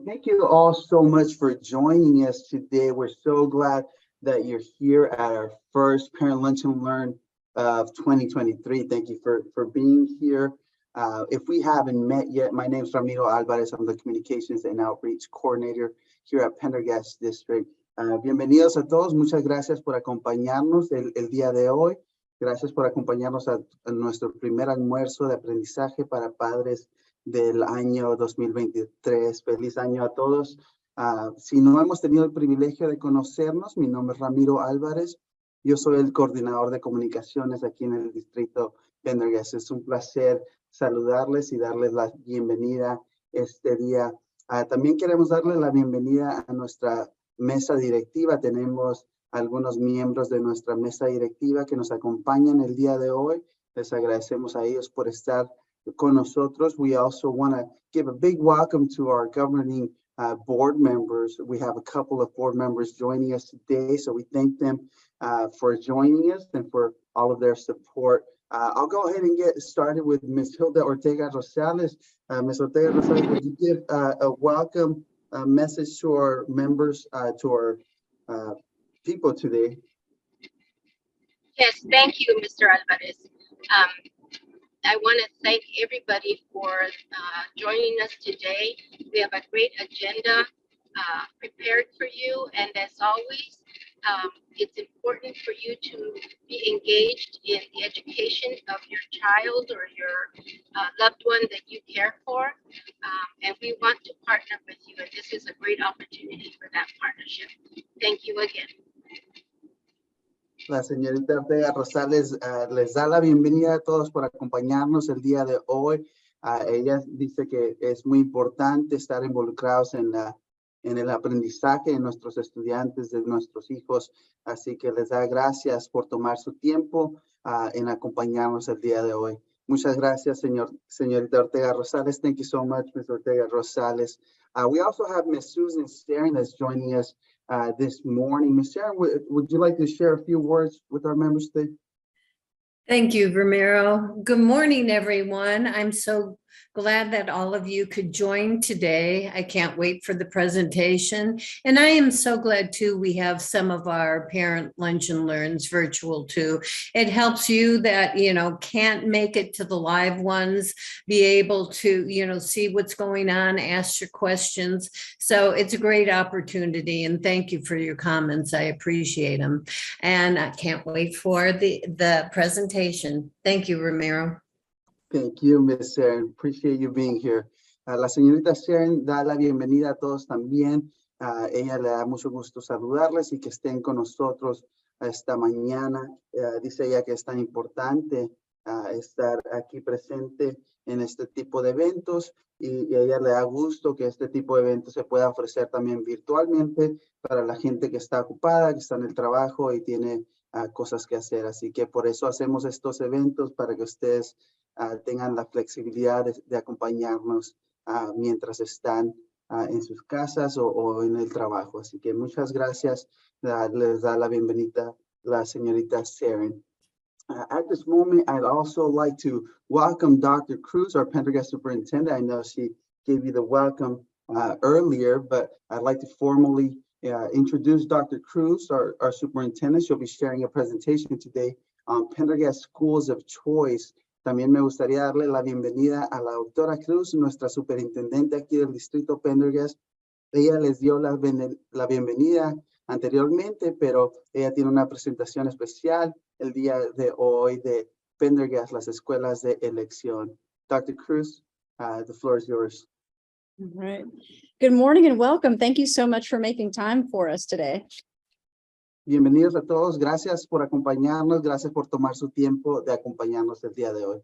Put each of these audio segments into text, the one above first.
Thank you all so much for joining us today. We're so glad that you're here at our first Parent Lunch and Learn of 2023. Thank you for being here. If we haven't met yet, my name is Ramiro Alvarez. I'm the Communications and Outreach Coordinator here at Pendergast District. Bienvenidos a todos. Muchas gracias por acompañarnos el día de hoy. Gracias por acompañarnos a nuestro primer almuerzo de aprendizaje para padres del año 2023. Feliz año a todos. Si no hemos tenido el privilegio de conocernos, mi nombre es Ramiro Álvarez. Yo soy el coordinador de comunicaciones aquí en el distrito Pendergast. Es un placer saludarles y darles la bienvenida este día. También queremos darles la bienvenida a nuestra mesa directiva. Tenemos algunos miembros de nuestra mesa directiva que nos acompañan el día de hoy. Les agradecemos a ellos por estar con nosotros. We also want to give a big welcome to our governing board members. We have a couple of board members joining us today, so we thank them for joining us and for all of their support. I'll go ahead and get started with Ms. Hilda Ortega Rosales. Ms. Ortega Rosales, would you give a welcome message to our members, to our people today? Yes, thank you, Mr. Alvarez. I want to thank everybody for joining us today. We have a great agenda prepared for you, and as always, it's important for you to be engaged in the education of your child or your loved one that you care for, and we want to partner with you, and this is a great opportunity for that partnership. Thank you again. La señorita Ortega Rosales les da la bienvenida a todos por acompañarnos el día de hoy. Ella dice que es muy importante estar involucrados en el aprendizaje de nuestros estudiantes, de nuestros hijos. Así que les da gracias por tomar su tiempo en acompañarnos el día de hoy. Muchas gracias, señorita Ortega Rosales. Thank you so much, Ms. Ortega Rosales. We also have Ms. Susan Staring that's joining us this morning. Ms. Sharon, would you like to share a few words with our members today? Thank you, Ramiro. Good morning, everyone. I'm so glad that all of you could join today. I can't wait for the presentation. And I am so glad, too, we have some of our parent lunch and learns virtual, too. It helps you that, can't make it to the live ones, be able to, see what's going on, ask your questions. So it's a great opportunity. And thank you for your comments. I appreciate them. And I can't wait for the presentation. Thank you, Ramiro. Thank you, Ms. Sharon. Appreciate you being here. La señorita Sharon da la bienvenida a todos también. Ella le da mucho gusto saludarles y que estén con nosotros esta mañana. Dice ella que es tan importante estar aquí presente en este tipo de eventos y a ella le da gusto que este tipo de eventos se pueda ofrecer también virtualmente para la gente que está ocupada, que está en el trabajo y tiene cosas que hacer. Así que por eso hacemos estos eventos para que ustedes tengan la flexibilidad de acompañarnos mientras están en sus casas o en el trabajo. Así que muchas gracias. Les da la bienvenida la señorita Sharon. At this moment, I'd also like to welcome Dr. Cruz, our Pendergast superintendent. I know she gave you the welcome earlier, but I'd like to formally introduce Dr. Cruz, our superintendent. She'll be sharing a presentation today on Pendergast Schools of Choice. También me gustaría darle la bienvenida a la doctora Cruz, nuestra superintendente aquí del distrito Pendergast. Ella les dio la bienvenida anteriormente, pero ella tiene una presentación especial el día de hoy de Pendergast, las escuelas de elección. Dr. Cruz, the floor is yours. All right. Good morning and welcome. Thank you so much for making time for us today. Bienvenidos a todos. Gracias por acompañarnos. Gracias por tomar su tiempo de acompañarnos el día de hoy.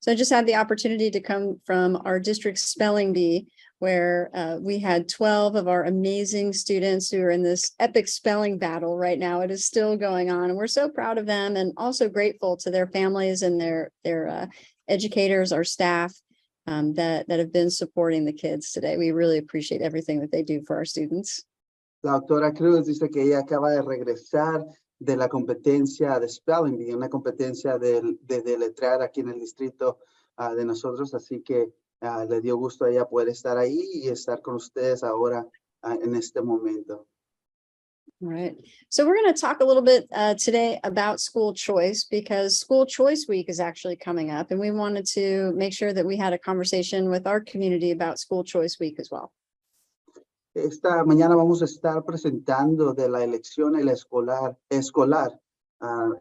So I just had the opportunity to come from our district spelling bee, where we had 12 of our amazing students who are in this epic spelling battle right now. It is still going on, and we're so proud of them and also grateful to their families and their educators, our staff that have been supporting the kids today. We really appreciate everything that they do for our students. La doctora Cruz dice que ella acaba de regresar de la competencia de Spelling Bee, una competencia de deletrear aquí en el distrito de nosotros, así que Le dio gusto a ella poder estar ahí y estar con ustedes ahora en este momento. All right. So we're going to talk a little bit today about school choice because School Choice Week is actually coming up, and we wanted to make sure that we had a conversation with our community about School Choice Week as well. Esta mañana vamos a estar presentando de la elección escolar.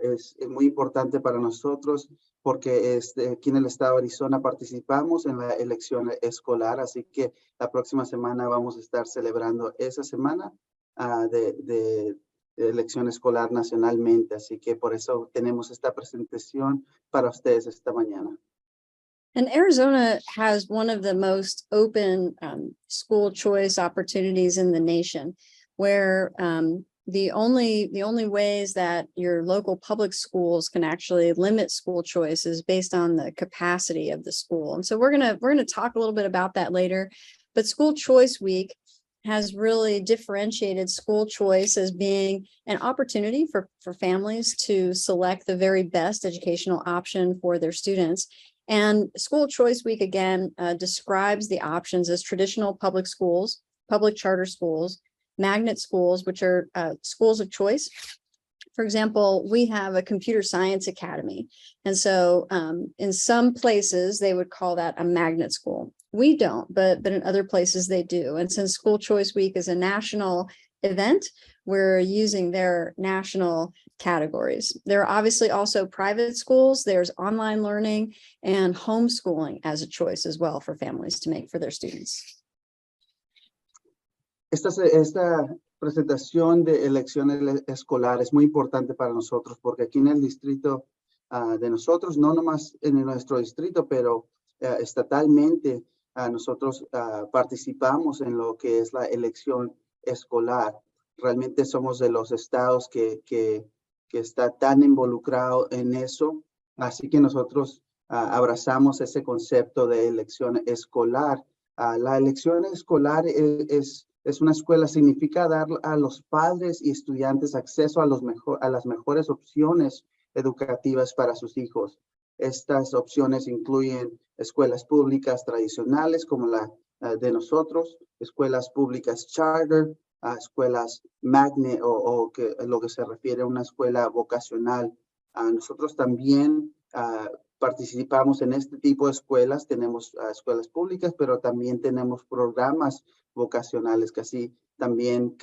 Es muy importante para nosotros porque aquí en el estado de Arizona participamos en la elección escolar, así que la próxima semana vamos a estar celebrando esa semana de elección escolar nacionalmente. Así que por eso tenemos esta presentación para ustedes esta mañana. And Arizona has one of the most open school choice opportunities in the nation, where the only ways that your local public schools can actually limit school choice is based on the capacity of the school. And so we're gonna talk a little bit about that later. But School Choice Week has really differentiated school choice as being an opportunity for families to select the very best educational option for their students. And School Choice Week, again, describes the options as traditional public schools, public charter schools, magnet schools, which are schools of choice. For example, we have a computer science academy. And so in some places, they would call that a magnet school. We don't, but in other places they do. And since School Choice Week is a national event, we're using their national categories. There are obviously also private schools. There's online learning and homeschooling as a choice as well for families to make for their students. Esta presentación de elección escolar es muy importante para nosotros porque aquí en el distrito de nosotros, no nomás en nuestro distrito, pero estatalmente nosotros participamos en lo que es la elección escolar. Realmente somos de los estados que está tan involucrado en eso. Así que nosotros abrazamos ese concepto de elección escolar. La elección escolar es una escuela, significa dar a los padres y estudiantes acceso a las mejores opciones educativas para sus hijos. Estas opciones incluyen escuelas públicas tradicionales como la de nosotros, escuelas públicas charter, escuelas magnet o lo que se refiere a una escuela vocacional. Nosotros también participamos en este tipo de escuelas. Tenemos escuelas públicas, pero también tenemos programas vocacionales que así también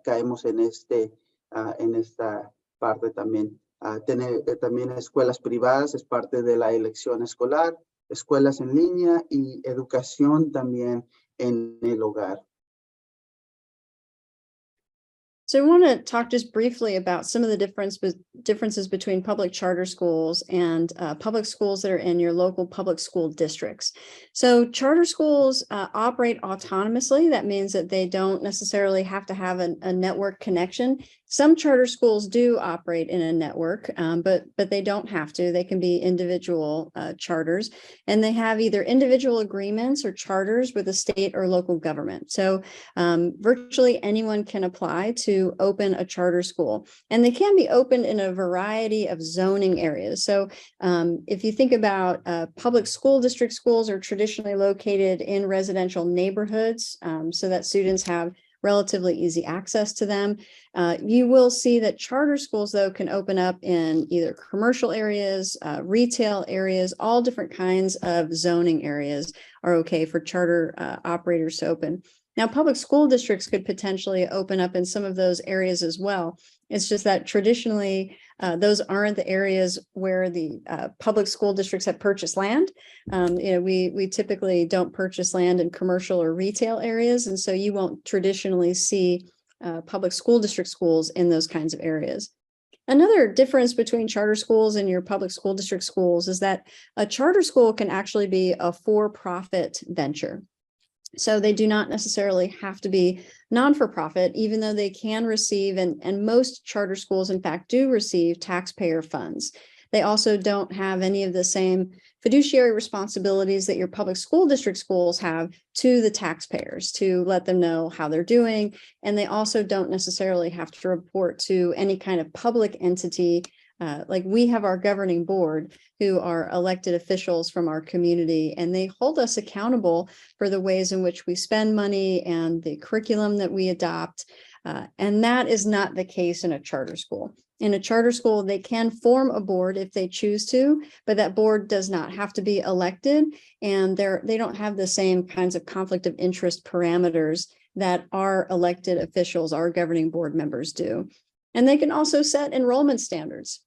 caemos en esta parte también. También escuelas privadas es parte de la elección escolar, escuelas en línea y educación también en el hogar. So I want to talk just briefly about some of the differences between public charter schools and public schools that are in your local public school districts. So charter schools operate autonomously. That means that they don't necessarily have to have a network connection. Some charter schools do operate in a network, but they don't have to. They can be individual charters, and they have either individual agreements or charters with a state or local government. So virtually anyone can apply to open a charter school, and they can be opened in a variety of zoning areas. So if you think about public school district schools are traditionally located in residential neighborhoods so that students have relatively easy access to them. You will see that charter schools, though, can open up in either commercial areas, retail areas, all different kinds of zoning areas are okay for charter operators to open. Now, public school districts could potentially open up in some of those areas as well. It's just that traditionally, those aren't the areas where the public school districts have purchased land. We typically don't purchase land in commercial or retail areas, and so you won't traditionally see public school district schools in those kinds of areas. Another difference between charter schools and your public school district schools is that a charter school can actually be a for-profit venture. So they do not necessarily have to be non-for-profit, even though they can receive, and most charter schools, in fact, do receive taxpayer funds. They also don't have any of the same fiduciary responsibilities that your public school district schools have to the taxpayers to let them know how they're doing. And they also don't necessarily have to report to any kind of public entity Like we have our governing board who are elected officials from our community, and they hold us accountable for the ways in which we spend money and the curriculum that we adopt. And that is not the case in a charter school. In a charter school, they can form a board if they choose to, but that board does not have to be elected, and they don't have the same kinds of conflict of interest parameters that our elected officials, our governing board members do. And they can also set enrollment standards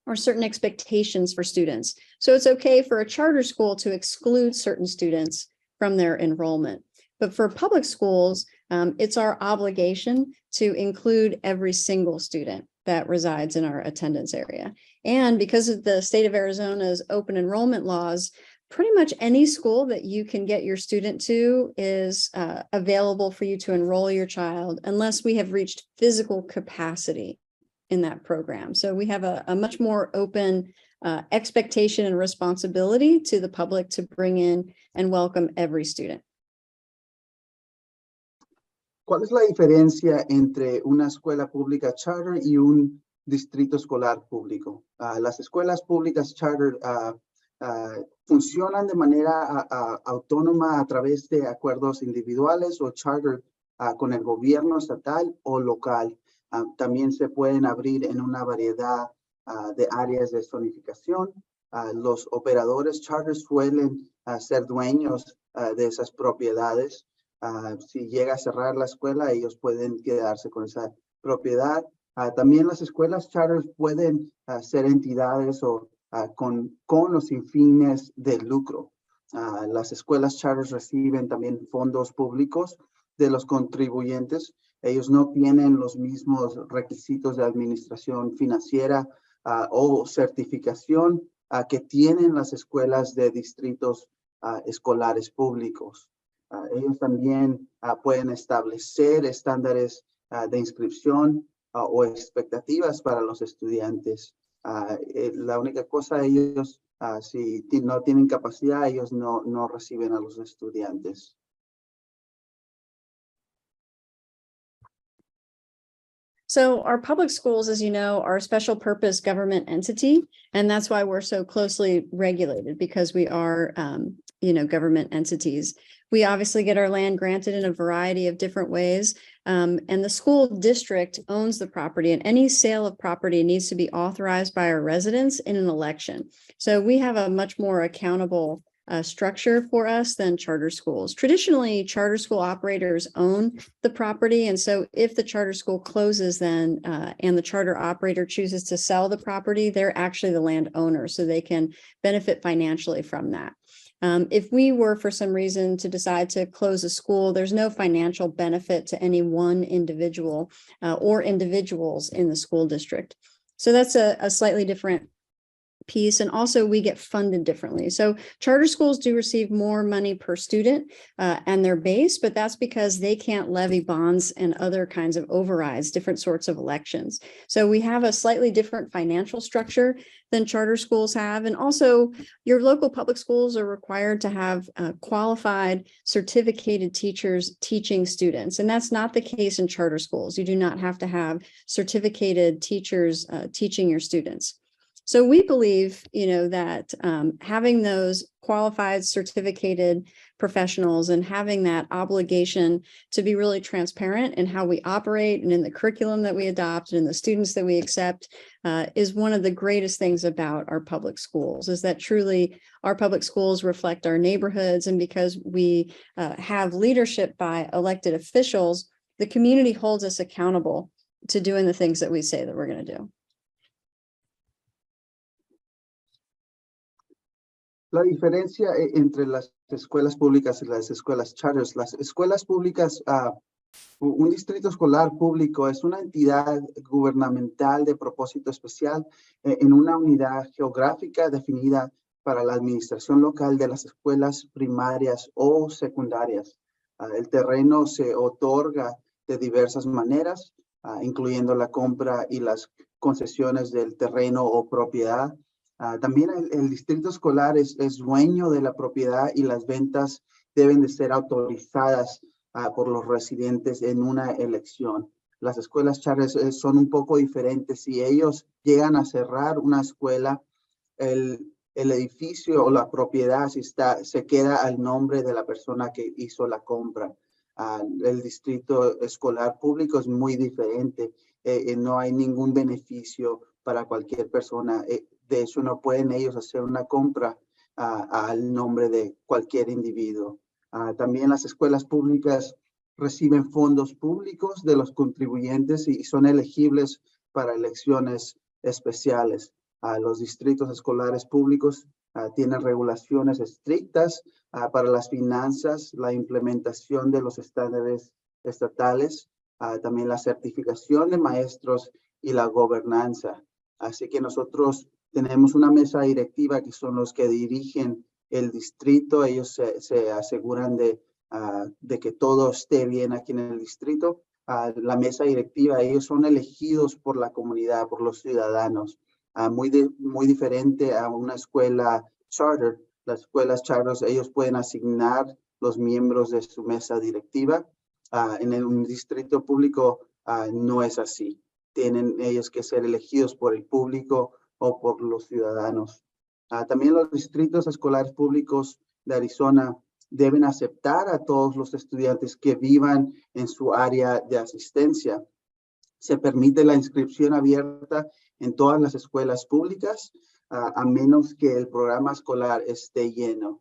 or certain expectations for students. So it's okay for a charter school to exclude certain students from their enrollment. But for public schools, it's our obligation to include every single student that resides in our attendance area. And because of the state of Arizona's open enrollment laws, pretty much any school that you can get your student to is available for you to enroll your child, unless we have reached physical capacity in that program. So we have a much more open expectation and responsibility to the public to bring in and welcome every student. ¿Cuál es la diferencia entre una escuela pública charter y un distrito escolar público? Las escuelas públicas charter funcionan de manera autónoma a través de acuerdos individuales o charter con el gobierno estatal o local. También se pueden abrir en una variedad de áreas de zonificación. Los operadores charter suelen ser dueños de esas propiedades. Si llega a cerrar la escuela, ellos pueden quedarse con esa propiedad. También las escuelas charters pueden ser entidades o con o sin fines de lucro. Las escuelas charters reciben también fondos públicos de los contribuyentes. Ellos no tienen los mismos requisitos de administración financiera o certificación que tienen las escuelas de distritos escolares públicos. Ellos también pueden establecer estándares de inscripción o expectativas para los estudiantes. La única cosa, ellos, si no tienen capacidad, ellos no reciben a los estudiantes. So our public schools, as you know, are a special purpose government entity, and that's why we're so closely regulated, because we are, government entities. We obviously get our land granted in a variety of different ways, and the school district owns the property, and any sale of property needs to be authorized by our residents in an election. So we have a much more accountable structure for us than charter schools. Traditionally, charter school operators own the property. And so if the charter school closes then and the charter operator chooses to sell the property, they're actually the landowner, so they can benefit financially from that. If we were for some reason to decide to close a school, there's no financial benefit to any one individual or individuals in the school district. So that's a slightly different piece. And also we get funded differently. So charter schools do receive more money per student and their base, but that's because they can't levy bonds and other kinds of overrides, different sorts of elections. So we have a slightly different financial structure than charter schools have. And also your local public schools are required to have qualified certificated teachers teaching students. And that's not the case in charter schools. You do not have to have certificated teachers teaching your students. So we believe, that having those qualified, certificated professionals and having that obligation to be really transparent in how we operate and in the curriculum that we adopt and in the students that we accept is one of the greatest things about our public schools, is that truly our public schools reflect our neighborhoods. And because we have leadership by elected officials, the community holds us accountable to doing the things that we say that we're going to do. La diferencia entre las escuelas públicas y las escuelas charters. Las escuelas públicas, un distrito escolar público es una entidad gubernamental de propósito especial en una unidad geográfica definida para la administración local de las escuelas primarias o secundarias. El terreno se otorga de diversas maneras, incluyendo la compra y las concesiones del terreno o propiedad. También el distrito escolar es dueño de la propiedad y las ventas deben de ser autorizadas por los residentes en una elección. las escuelas charters son un poco diferentes. Si ellos llegan a cerrar una escuela, el edificio o la propiedad se queda al nombre de la persona que hizo la compra. El distrito escolar público es muy diferente. No hay ningún beneficio para cualquier persona. De hecho, no pueden ellos hacer una compra al nombre de cualquier individuo. También las escuelas públicas reciben fondos públicos de los contribuyentes y son elegibles para elecciones especiales. Los distritos escolares públicos tienen regulaciones estrictas para las finanzas, la implementación de los estándares estatales, también la certificación de maestros y la gobernanza. Así que nosotros tenemos una mesa directiva que son los que dirigen el distrito. Ellos se aseguran de que todo esté bien aquí en el distrito. La mesa directiva, ellos son elegidos por la comunidad, por los ciudadanos. Muy diferente a una escuela charter. Las escuelas charters, ellos pueden asignar los miembros de su mesa directiva. En un distrito público no es así. Tienen ellos que ser elegidos por el público o por los ciudadanos. También los distritos escolares públicos de Arizona deben aceptar a todos los estudiantes que vivan en su área de asistencia. Se permite la inscripción abierta en todas las escuelas públicas, a menos que el programa escolar esté lleno.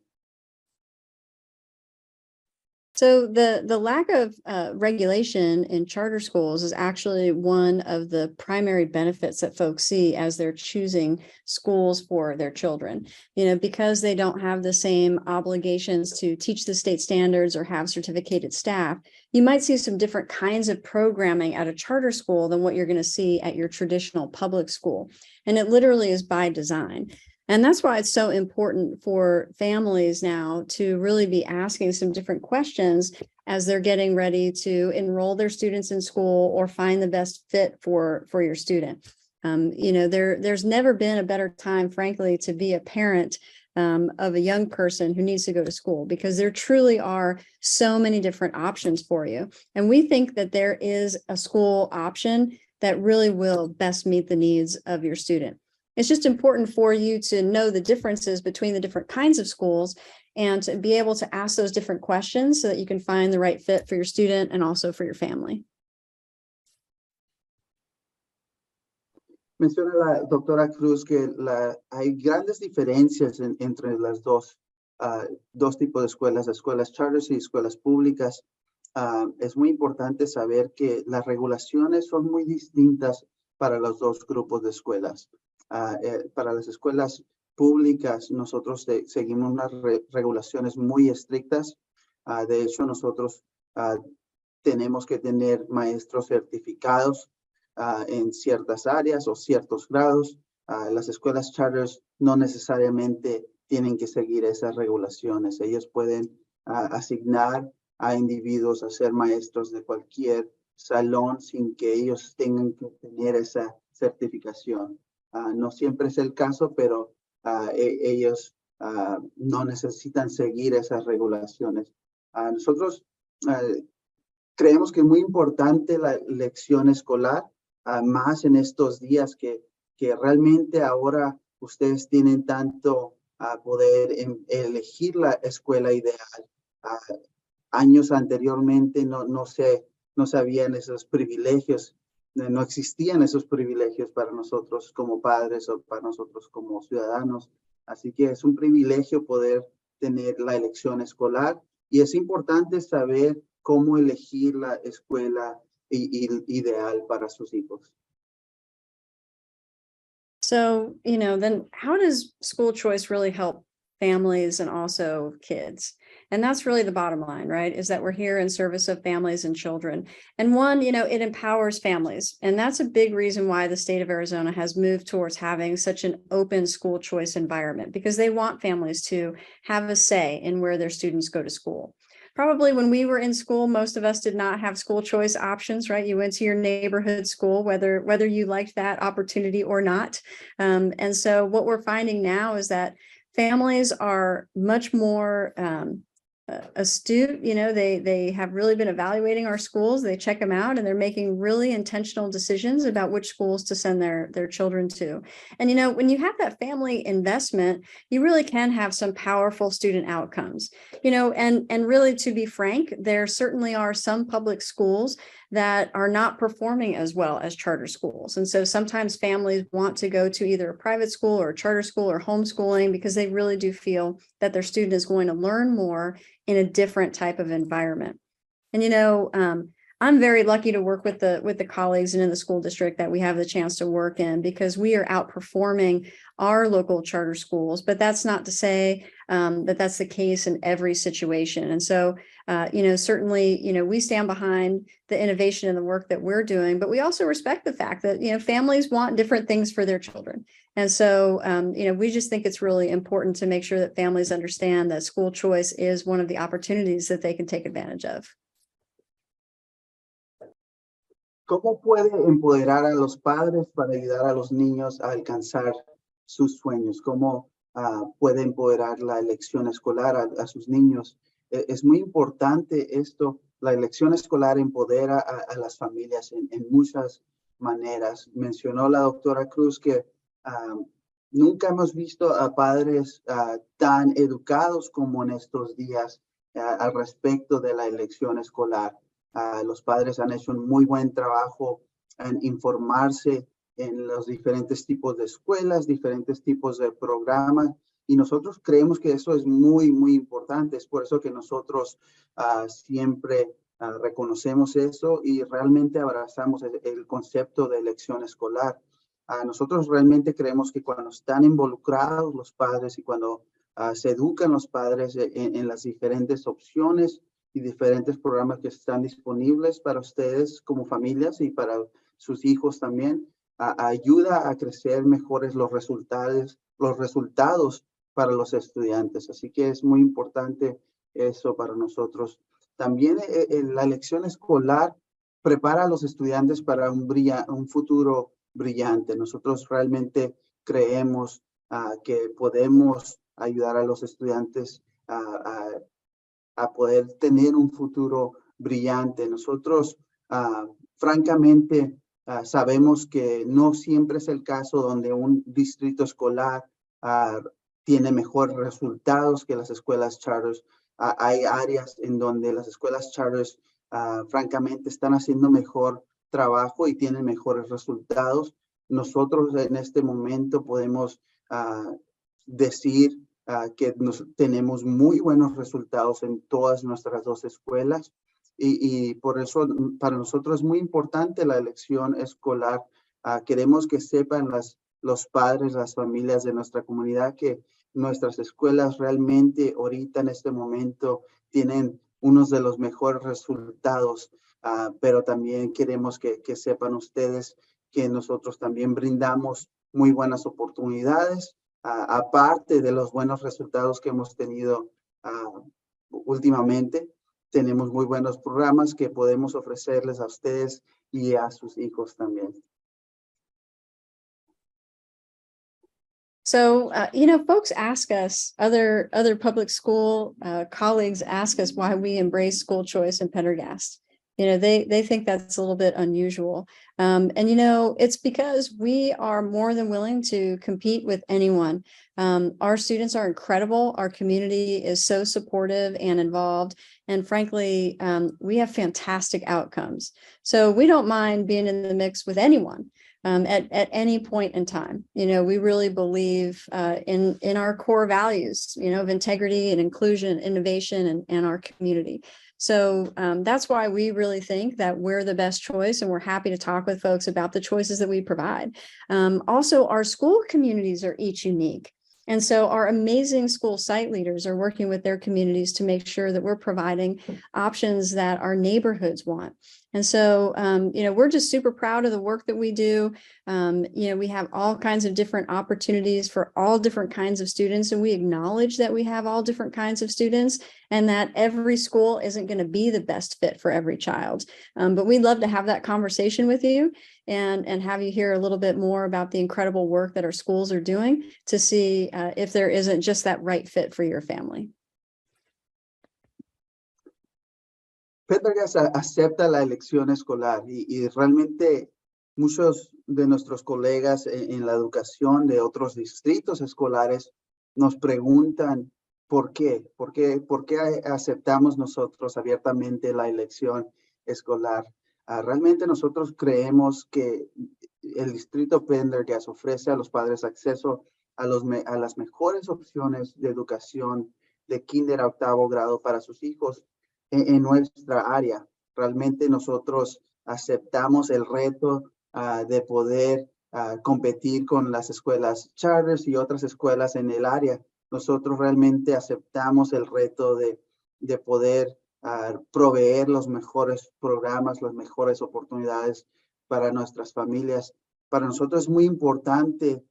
So the lack of regulation in charter schools is actually one of the primary benefits that folks see as they're choosing schools for their children. You know, because they don't have the same obligations to teach the state standards or have certificated staff, you might see some different kinds of programming at a charter school than what you're going to see at your traditional public school. And it literally is by design. And that's why it's so important for families now to really be asking some different questions as they're getting ready to enroll their students in school or find the best fit for your student. You know, there's never been a better time, frankly, to be a parent of a young person who needs to go to school, because there truly are so many different options for you. And we think that there is a school option that really will best meet the needs of your student. It's just important for you to know the differences between the different kinds of schools and to be able to ask those different questions so that you can find the right fit for your student and also for your family. Menciona la doctora Cruz que hay grandes diferencias entre las dos tipos de escuelas charters y escuelas públicas. Es muy importante saber que las regulaciones son muy distintas para los dos grupos de escuelas. Para las escuelas públicas, nosotros seguimos unas regulaciones muy estrictas. De hecho, nosotros tenemos que tener maestros certificados en ciertas áreas o ciertos grados. Las escuelas charters no necesariamente tienen que seguir esas regulaciones. Ellos pueden asignar a individuos a ser maestros de cualquier salón sin que ellos tengan que tener esa certificación. No siempre es el caso, pero ellos no necesitan seguir esas regulaciones. Nosotros creemos que es muy importante la elección escolar, más en estos días que realmente ahora ustedes tienen tanto poder en elegir la escuela ideal. Años anteriormente no sabían esos privilegios. No existían esos privilegios para nosotros como padres o para nosotros como ciudadanos. Así que es un privilegio poder tener la elección escolar y es importante saber cómo elegir la escuela ideal para sus hijos. So, you know, then how does school choice really help families and also kids? And that's really the bottom line, right? Is that we're here in service of families and children. And one, you know, it empowers families. And that's a big reason why the state of Arizona has moved towards having such an open school choice environment, because they want families to have a say in where their students go to school. Probably when we were in school, most of us did not have school choice options, right? You went to your neighborhood school, whether you liked that opportunity or not. And so what we're finding now is that families are much more astute. They have really been evaluating our schools. They check them out and they're making really intentional decisions about which schools to send their children to. And, when you have that family investment, you really can have some powerful student outcomes, and really, to be frank, there certainly are some public schools that are not performing as well as charter schools. And so sometimes families want to go to either a private school or a charter school or homeschooling because they really do feel that their student is going to learn more in a different type of environment. And, I'm very lucky to work with the colleagues and in the school district that we have the chance to work in, because we are outperforming our local charter schools. But that's not to say that that's the case in every situation. And so, certainly, we stand behind the innovation and the work that we're doing, but we also respect the fact that, families want different things for their children. And so, we just think it's really important to make sure that families understand that school choice is one of the opportunities that they can take advantage of. ¿Cómo puede empoderar a los padres para ayudar a los niños a alcanzar sus sueños? ¿Cómo puede empoderar la elección escolar a sus niños? Es muy importante esto. La elección escolar empodera a las familias en muchas maneras. Mencionó la doctora Cruz que nunca hemos visto a padres tan educados como en estos días al respecto de la elección escolar. Los padres han hecho un muy buen trabajo en informarse en los diferentes tipos de escuelas, diferentes tipos de programas, y nosotros creemos que eso es muy, muy importante. Es por eso que nosotros siempre reconocemos eso y realmente abrazamos el concepto de elección escolar. Nosotros realmente creemos que cuando están involucrados los padres y cuando se educan los padres en las diferentes opciones y diferentes programas que están disponibles para ustedes como familias y para sus hijos también, ayuda a crecer mejores los resultados para los estudiantes. Así que es muy importante eso para nosotros. También la elección escolar prepara a los estudiantes para un futuro brillante. Nosotros realmente creemos que podemos ayudar a los estudiantes a poder tener un futuro brillante. Nosotros, francamente, sabemos que no siempre es el caso donde un distrito escolar tiene mejores resultados que las escuelas charters. Hay áreas en donde las escuelas charters, francamente, están haciendo mejor trabajo y tienen mejores resultados. Nosotros en este momento podemos decir que tenemos muy buenos resultados en todas nuestras dos escuelas y por eso para nosotros es muy importante la elección escolar. Queremos que sepan los padres, las familias de nuestra comunidad que nuestras escuelas realmente ahorita en este momento tienen unos de los mejores resultados, pero también queremos que sepan ustedes que nosotros también brindamos muy buenas oportunidades. Aparte de los buenos resultados que hemos tenido últimamente, tenemos muy buenos programas que podemos ofrecerles a ustedes y a sus hijos también. So, folks ask us, other public school colleagues ask us why we embrace school choice in Pendergast. They think that's a little bit unusual. And, it's because we are more than willing to compete with anyone. Our students are incredible. Our community is so supportive and involved. And frankly, we have fantastic outcomes. So we don't mind being in the mix with anyone. At any point in time. We really believe in our core values, of integrity and inclusion, innovation, and our community. So that's why we really think that we're the best choice, and we're happy to talk with folks about the choices that we provide. Also, our school communities are each unique. And so our amazing school site leaders are working with their communities to make sure that we're providing options that our neighborhoods want. And so, we're just super proud of the work that we do. We have all kinds of different opportunities for all different kinds of students, and we acknowledge that we have all different kinds of students and that every school isn't going to be the best fit for every child. But we'd love to have that conversation with you and have you hear a little bit more about the incredible work that our schools are doing to see if there isn't just that right fit for your family. Pendergast acepta la elección escolar y realmente muchos de nuestros colegas en la educación de otros distritos escolares nos preguntan ¿por qué? ¿Por qué aceptamos nosotros abiertamente la elección escolar? Realmente nosotros creemos que el distrito Pendergast ofrece a los padres acceso a las mejores opciones de educación de kinder a octavo grado para sus hijos en nuestra área. Realmente nosotros aceptamos el reto de poder competir con las escuelas charters y otras escuelas en el área. Nosotros realmente aceptamos el reto de poder proveer los mejores programas, las mejores oportunidades para nuestras familias. Para nosotros es muy importante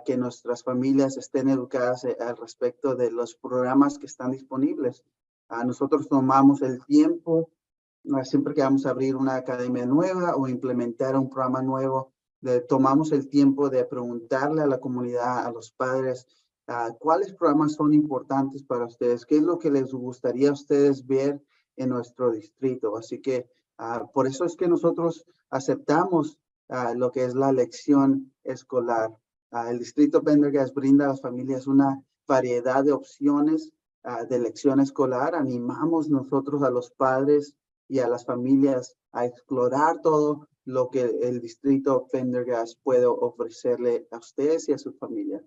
que nuestras familias estén educadas al respecto de los programas que están disponibles. Nosotros tomamos el tiempo, siempre que vamos a abrir una academia nueva o implementar un programa nuevo, tomamos el tiempo de preguntarle a la comunidad, a los padres, cuáles programas son importantes para ustedes, qué es lo que les gustaría a ustedes ver en nuestro distrito. Así que por eso es que nosotros aceptamos lo que es la elección escolar. El distrito Pendergast brinda a las familias una variedad de opciones de elección escolar. Animamos nosotros a los padres y a las familias a explorar todo lo que el distrito Pendergast puede ofrecerle a ustedes y a su familia.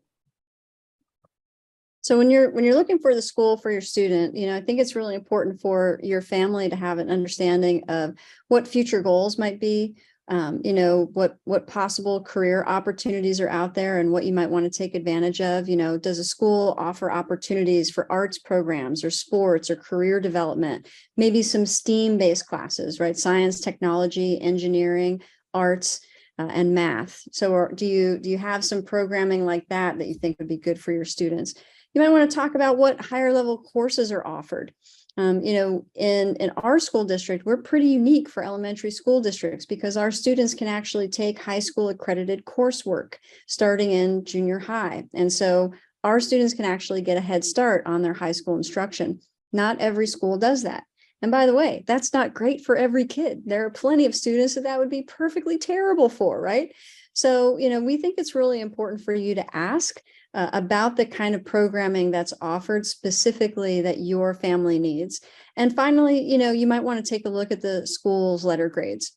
So when you're looking for the school for your student, I think it's really important for your family to have an understanding of what future goals might be, what possible career opportunities are out there and what you might want to take advantage of. Does a school offer opportunities for arts programs or sports or career development, maybe some STEAM-based classes, right? Science, technology, engineering, arts, and math. So do you have some programming like that you think would be good for your students? You might want to talk about what higher level courses are offered. In our school district, we're pretty unique for elementary school districts because our students can actually take high school accredited coursework starting in junior high. And so our students can actually get a head start on their high school instruction. Not every school does that. And by the way, that's not great for every kid. There are plenty of students that would be perfectly terrible for, right? So, we think it's really important for you to ask about the kind of programming that's offered specifically that your family needs. And finally, you might want to take a look at the school's letter grades.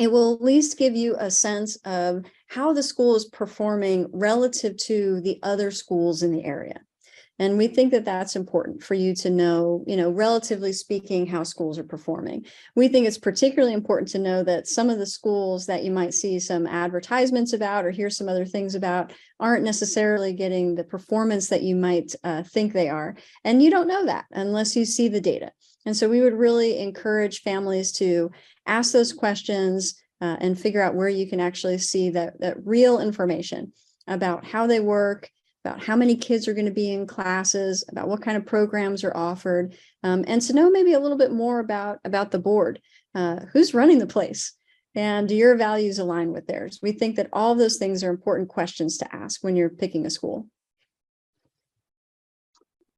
It will at least give you a sense of how the school is performing relative to the other schools in the area. And we think that that's important for you to know, relatively speaking, how schools are performing. We think it's particularly important to know that some of the schools that you might see some advertisements about or hear some other things about aren't necessarily getting the performance that you might think they are. And you don't know that unless you see the data. And so we would really encourage families to ask those questions and figure out where you can actually see that real information about how they work, about how many kids are going to be in classes, about what kind of programs are offered, and to know maybe a little bit more about the board, who's running the place, and do your values align with theirs? We think that all of those things are important questions to ask when you're picking a school.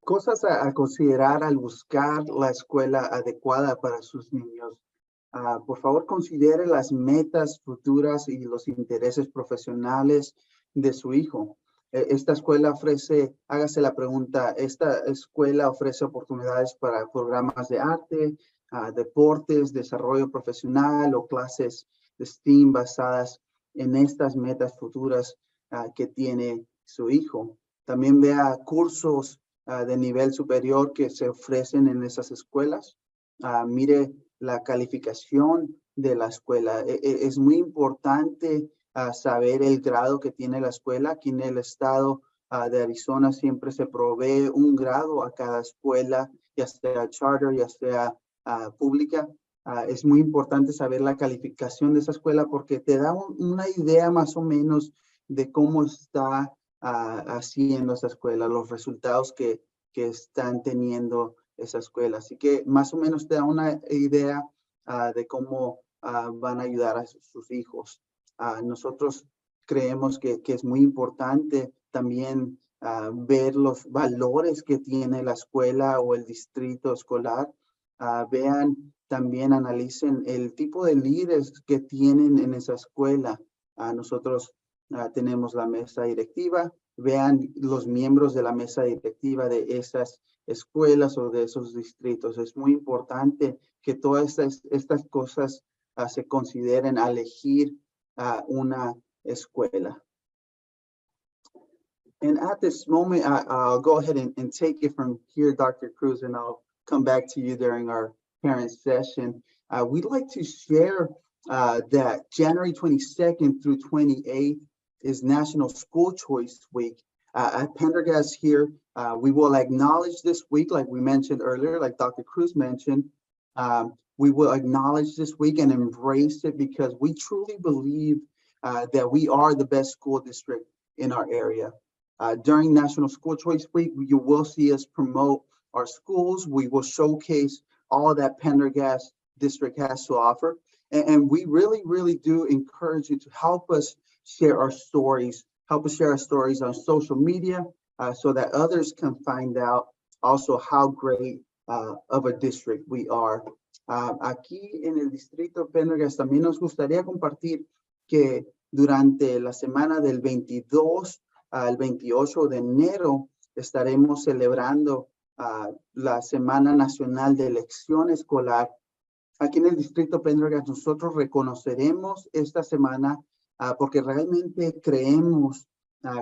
Cosas a considerar al buscar la escuela adecuada para sus niños. Por favor, considere las metas futuras y los intereses profesionales de su hijo. Esta escuela ofrece, hágase la pregunta, esta escuela ofrece oportunidades para programas de arte, deportes, desarrollo profesional o clases de STEAM basadas en estas metas futuras que tiene su hijo. También vea cursos de nivel superior que se ofrecen en esas escuelas. Mire la calificación de la escuela. Es muy importante saber el grado que tiene la escuela. Aquí en el estado de Arizona siempre se provee un grado a cada escuela, ya sea charter, ya sea pública. Es muy importante saber la calificación de esa escuela porque te da una idea más o menos de cómo está haciendo esa escuela, los resultados que están teniendo esa escuela. Así que más o menos te da una idea de cómo van a ayudar a sus hijos. Nosotros creemos que es muy importante también ver los valores que tiene la escuela o el distrito escolar. Vean, también analicen el tipo de líderes que tienen en esa escuela. Nosotros tenemos la mesa directiva. Vean los miembros de la mesa directiva de esas escuelas o de esos distritos. Es muy importante que todas estas cosas se consideren al elegir una escuela. And at this moment, I'll go ahead and take it from here, Dr. Cruz, and I'll come back to you during our parent session. We'd like to share that January 22nd through 28th is National School Choice Week. At Pendergast here, we will acknowledge this week, like we mentioned earlier, like Dr. Cruz mentioned. We will acknowledge this week and embrace it because we truly believe that we are the best school district in our area. During National School Choice Week, you will see us promote our schools. We will showcase all that Pendergast district has to offer. And we really, really do encourage you to help us share our stories, help us share our stories on social media so that others can find out also how great of a district we are. Aquí en el distrito Pendergast también nos gustaría compartir que durante la semana del 22 al 28 de enero estaremos celebrando la Semana Nacional de Elección Escolar. Aquí en el distrito Pendergast nosotros reconoceremos esta semana porque realmente creemos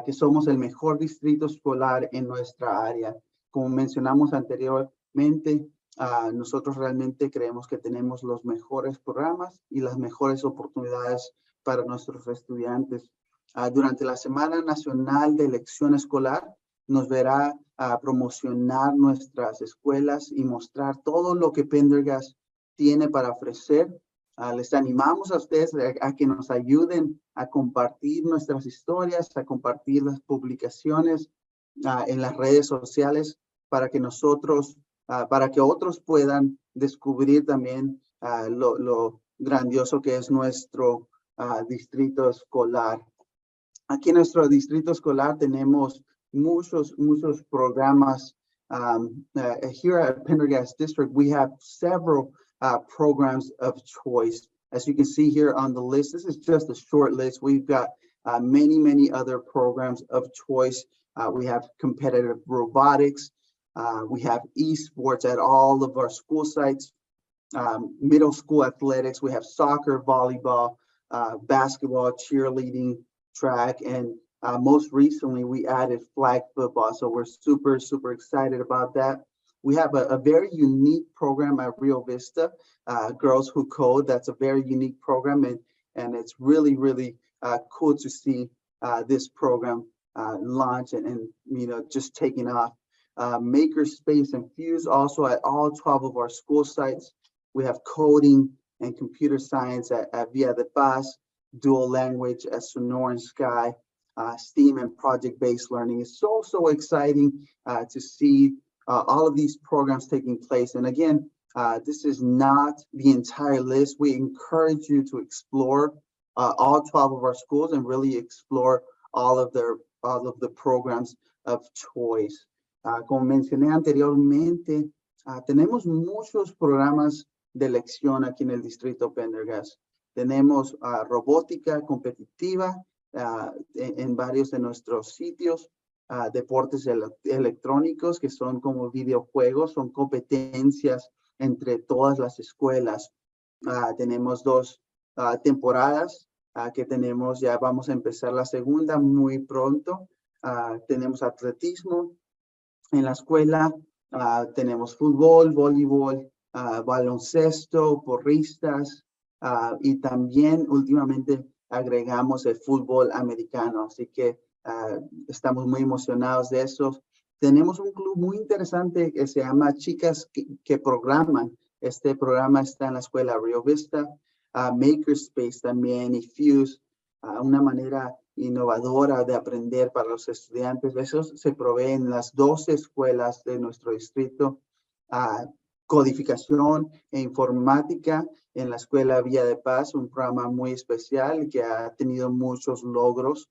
que somos el mejor distrito escolar en nuestra área. Como mencionamos anteriormente, nosotros realmente creemos que tenemos los mejores programas y las mejores oportunidades para nuestros estudiantes. Durante la Semana Nacional de Elección Escolar nos verá promocionar nuestras escuelas y mostrar todo lo que Pendergast tiene para ofrecer. Les animamos a ustedes a que nos ayuden a compartir nuestras historias, a compartir las publicaciones en las redes sociales para que nosotros, para que otros puedan descubrir también lo grandioso que es nuestro distrito escolar. Aquí en nuestro distrito escolar tenemos muchos programas. Here at Pendergast District, we have several programs of choice. As you can see here on the list, this is just a short list. We've got many other programs of choice. We have competitive robotics. We have esports at all of our school sites. Middle school athletics. We have soccer, volleyball, basketball, cheerleading, track, and most recently we added flag football. So we're super excited about that. We have a very unique program at Rio Vista, Girls Who Code. That's a very unique program, and it's really cool to see this program launch and just taking off. Makerspace and Fuse also at all 12 of our school sites. We have coding and computer science at Villa de Paz, dual language at Sonoran Sky, STEAM and project-based learning. It's so exciting to see all of these programs taking place. And again, this is not the entire list. We encourage you to explore all 12 of our schools and really explore all of the programs of choice. Como mencioné anteriormente, tenemos muchos programas de elección aquí en el distrito Pendergast. Tenemos robótica competitiva en varios de nuestros sitios, deportes electrónicos que son como videojuegos, son competencias entre todas las escuelas. Tenemos 2 temporadas que tenemos, ya vamos a empezar la segunda muy pronto. Tenemos atletismo en la escuela, tenemos fútbol, voleibol, baloncesto, porristas, y también últimamente agregamos el fútbol americano, así que estamos muy emocionados de eso. Tenemos un club muy interesante que se llama Chicas que Programan. Este programa está en la escuela Rio Vista, Makerspace también y Fuse, una manera innovadora de aprender para los estudiantes. Eso se provee en las 12 escuelas de nuestro distrito. Codificación e informática en la escuela Villa de Paz, un programa muy especial que ha tenido muchos logros.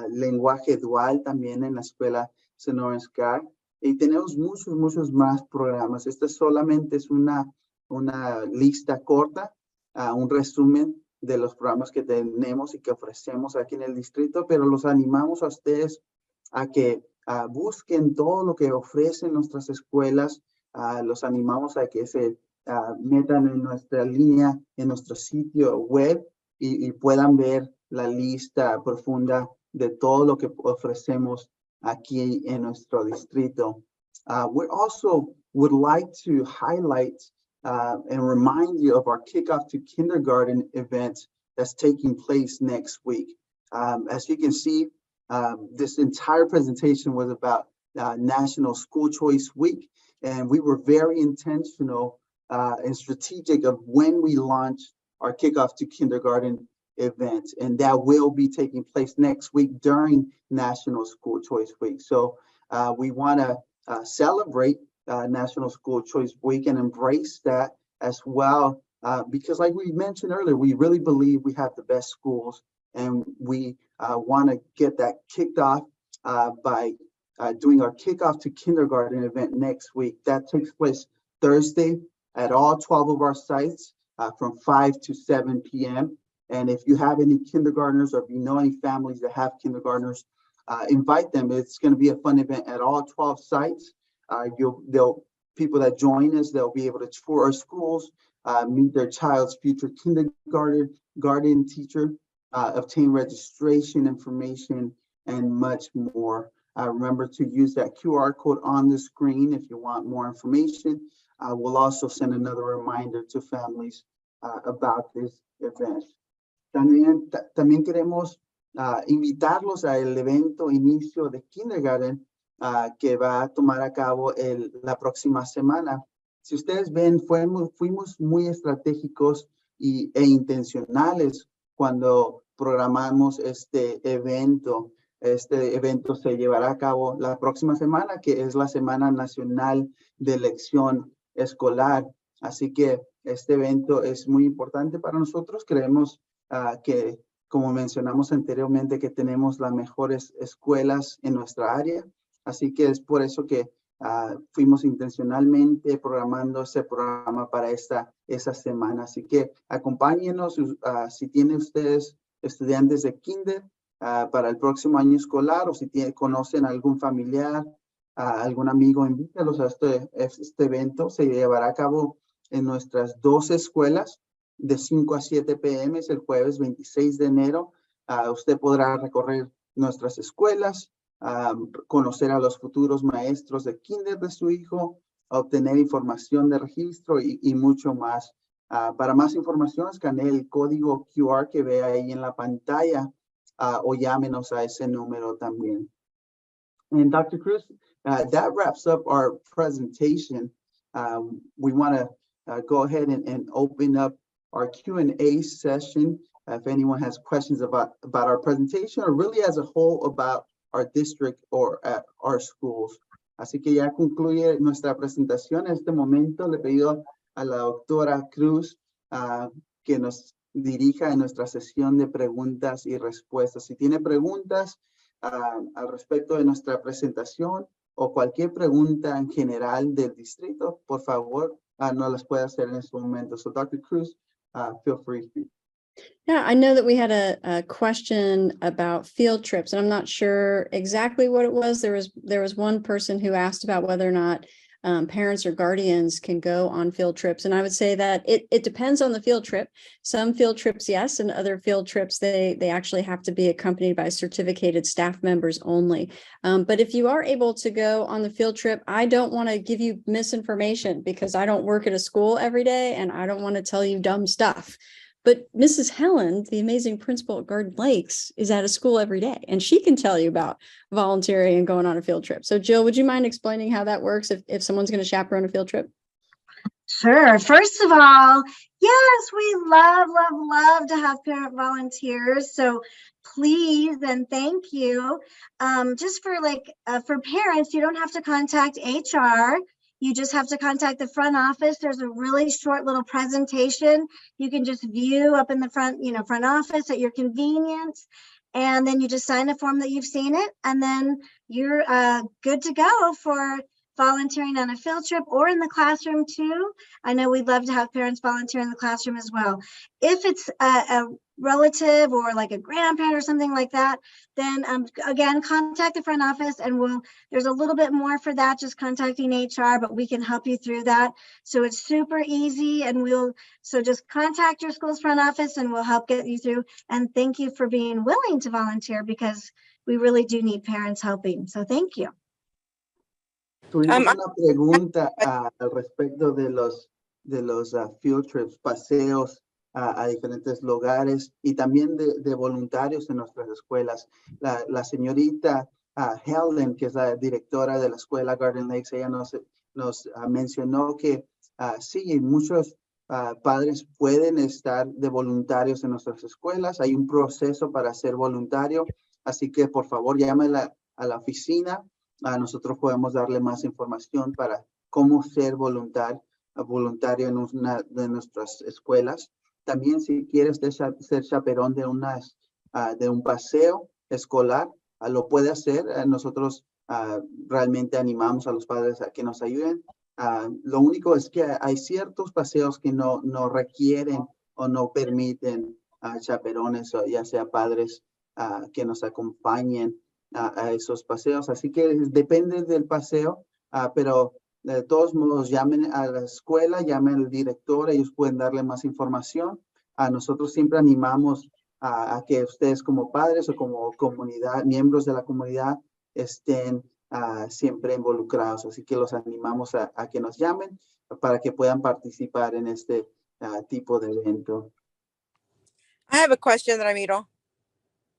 Lenguaje dual también en la escuela Sonoran Sky. Y tenemos muchos más programas. Esta solamente es una lista corta, un resumen de los programas que tenemos y que ofrecemos aquí en el distrito, pero los animamos a ustedes a que busquen todo lo que ofrecen nuestras escuelas. Los animamos a que se metan en nuestra línea, en nuestro sitio web y puedan ver la lista profunda de todo lo que ofrecemos aquí en nuestro distrito. We also would like to highlight and remind you of our kickoff to kindergarten event that's taking place next week. As you can see, this entire presentation was about National School Choice Week, and we were very intentional and strategic of when we launch our kickoff to kindergarten event, and that will be taking place next week during National School Choice Week. So we want to celebrate National School Choice Week and embrace that as well, because like we mentioned earlier, we really believe we have the best schools, and we want to get that kicked off by doing our kickoff to kindergarten event next week. That takes place Thursday at all 12 of our sites from 5 to 7 p.m. And if you have any kindergartners, or if you know any families that have kindergartners, invite them. It's going to be a fun event at all 12 sites. People that join us, they'll be able to tour our schools, meet their child's future kindergarten teacher, obtain registration information, and much more. Remember to use that QR code on the screen if you want more information. We'll also send another reminder to families about this event. También queremos invitarlos al evento inicio de kindergarten que va a tomar a cabo la próxima semana. Si ustedes ven, fuimos muy estratégicos e intencionales cuando programamos este evento. Este evento se llevará a cabo la próxima semana, que es la Semana Nacional de Elección Escolar. Así que este evento es muy importante para nosotros. Creemos que, como mencionamos anteriormente, que tenemos las mejores escuelas en nuestra área. Así que es por eso que fuimos intencionalmente programando ese programa para esa semana. Así que acompáñenos si tienen ustedes estudiantes de kinder para el próximo año escolar, o si conocen a algún familiar, algún amigo, invítalos a este evento. Se llevará a cabo en nuestras 12 escuelas de 5 a 7 p.m. el jueves 26 de enero. Usted podrá recorrer nuestras escuelas, conocer a los futuros maestros de kinder de su hijo, obtener información de registro y mucho más. Para más información, escanee el código QR que ve ahí en la pantalla o llámenos a ese número también. And Dr. Cruz, that wraps up our presentation. We want to go ahead and open up our Q&A session. If anyone has questions about our presentation, or really as a whole about our district or at our schools. Así que ya concluye nuestra presentación. En este momento le pido a la doctora Cruz que nos dirija en nuestra sesión de preguntas y respuestas. Si tiene preguntas al respecto de nuestra presentación o cualquier pregunta en general del distrito, por favor, nos las puede hacer en este momento. So Dr. Cruz, feel free. Yeah, I know that we had a question about field trips, and I'm not sure exactly what it was. There was one person who asked about whether or not parents or guardians can go on field trips. And I would say that it depends on the field trip. Some field trips, yes, and other field trips, they actually have to be accompanied by certificated staff members only. But if you are able to go on the field trip, I don't want to give you misinformation, because I don't work at a school every day and I don't want to tell you dumb stuff. But Mrs. Helen, the amazing principal at Garden Lakes, is at a school every day, and she can tell you about volunteering and going on a field trip. So Jill, would you mind explaining how that works if someone's going to chaperone a field trip? Sure. First of all, yes, we love to have parent volunteers. So please and thank you. Just for parents, you don't have to contact HR. You just have to contact the front office. There's a really short little presentation you can just view up in the front office at your convenience. And then you just sign a form that you've seen it, and then you're good to go for volunteering on a field trip or in the classroom too. I know we'd love to have parents volunteer in the classroom as well. If it's a relative or like a grandparent or something like that, then again, contact the front office and there's a little bit more for that, just contacting HR, but we can help you through that. So it's super easy, and so just contact your school's front office and we'll help get you through. And thank you for being willing to volunteer, because we really do need parents helping. So thank you. Tuvimos una pregunta al respecto de los field trips, paseos a diferentes lugares y también de voluntarios en nuestras escuelas. La señorita Helen, que es la directora de la escuela Garden Lakes, ella nos mencionó que sí, muchos padres pueden estar de voluntarios en nuestras escuelas. Hay un proceso para ser voluntario, así que por favor llámela a la oficina. Nosotros podemos darle más información para cómo ser voluntario en una de nuestras escuelas. También si quieres ser chaperón de un paseo escolar, lo puede hacer. Nosotros realmente animamos a los padres a que nos ayuden. Lo único es que hay ciertos paseos que no requieren o no permiten chaperones, o ya sea padres que nos acompañen a esos paseos. Así que depende del paseo, pero de todos modos llamen a la escuela, llamen al director, ellos pueden darle más información. Nosotros siempre animamos a que ustedes como padres o como comunidad, miembros de la comunidad, estén siempre involucrados. Así que los animamos a que nos llamen para que puedan participar en este tipo de evento. I have a question, Ramiro.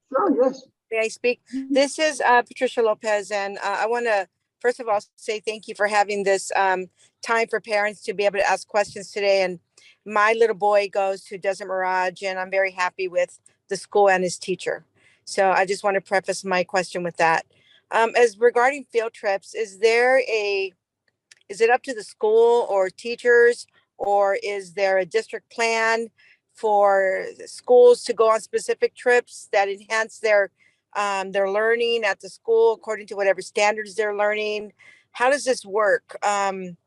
Sure, yes. May I speak? This is Patricia Lopez, and I want to, first of all, say thank you for having this time for parents to be able to ask questions today. And my little boy goes to Desert Mirage, and I'm very happy with the school and his teacher. So I just want to preface my question with that. As regarding field trips, is it up to the school or teachers, or is there a district plan for schools to go on specific trips that enhance their learning at the school according to whatever standards they're learning? How does this work? I'm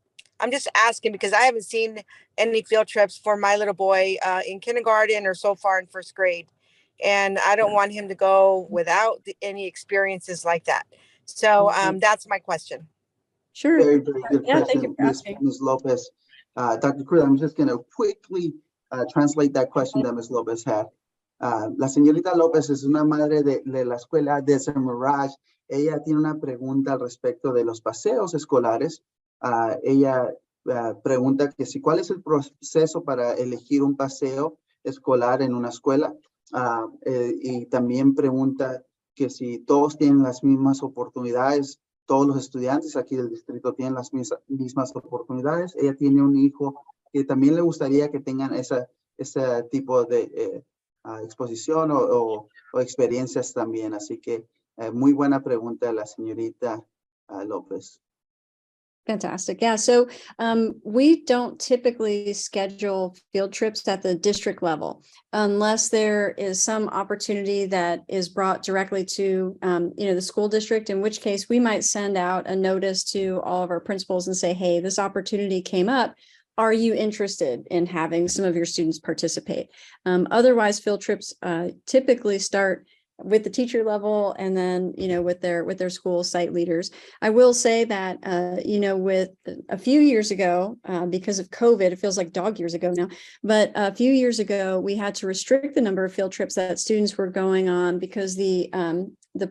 just asking because I haven't seen any field trips for my little boy in kindergarten or so far in first grade. And I don't want him to go without any experiences like that. So that's my question. Sure. Very, very good Yeah, question, thank you for asking. Ms. Lopez. Dr. Cruz, I'm just going to quickly translate that question that Ms. Lopez had. La señorita López es una madre de la escuela Desert Mirage. Ella tiene una pregunta al respecto de los paseos escolares. Ella pregunta que cuál es el proceso para elegir un paseo escolar en una escuela. Y también pregunta que si todos tienen las mismas oportunidades, todos los estudiantes aquí del distrito tienen las mismas oportunidades. Ella tiene un hijo que también le gustaría que tengan ese tipo de exposición o experiencias también. Así que muy buena pregunta de la señorita López. Fantastic. Yeah. So we don't typically schedule field trips at the district level unless there is some opportunity that is brought directly to, the school district, in which case we might send out a notice to all of our principals and say, hey, this opportunity came up. Are you interested in having some of your students participate? Otherwise, field trips typically start with the teacher level and then, with their school site leaders. I will say that, with a few years ago, because of COVID, it feels like dog years ago now, but a few years ago, we had to restrict the number of field trips that students were going on because the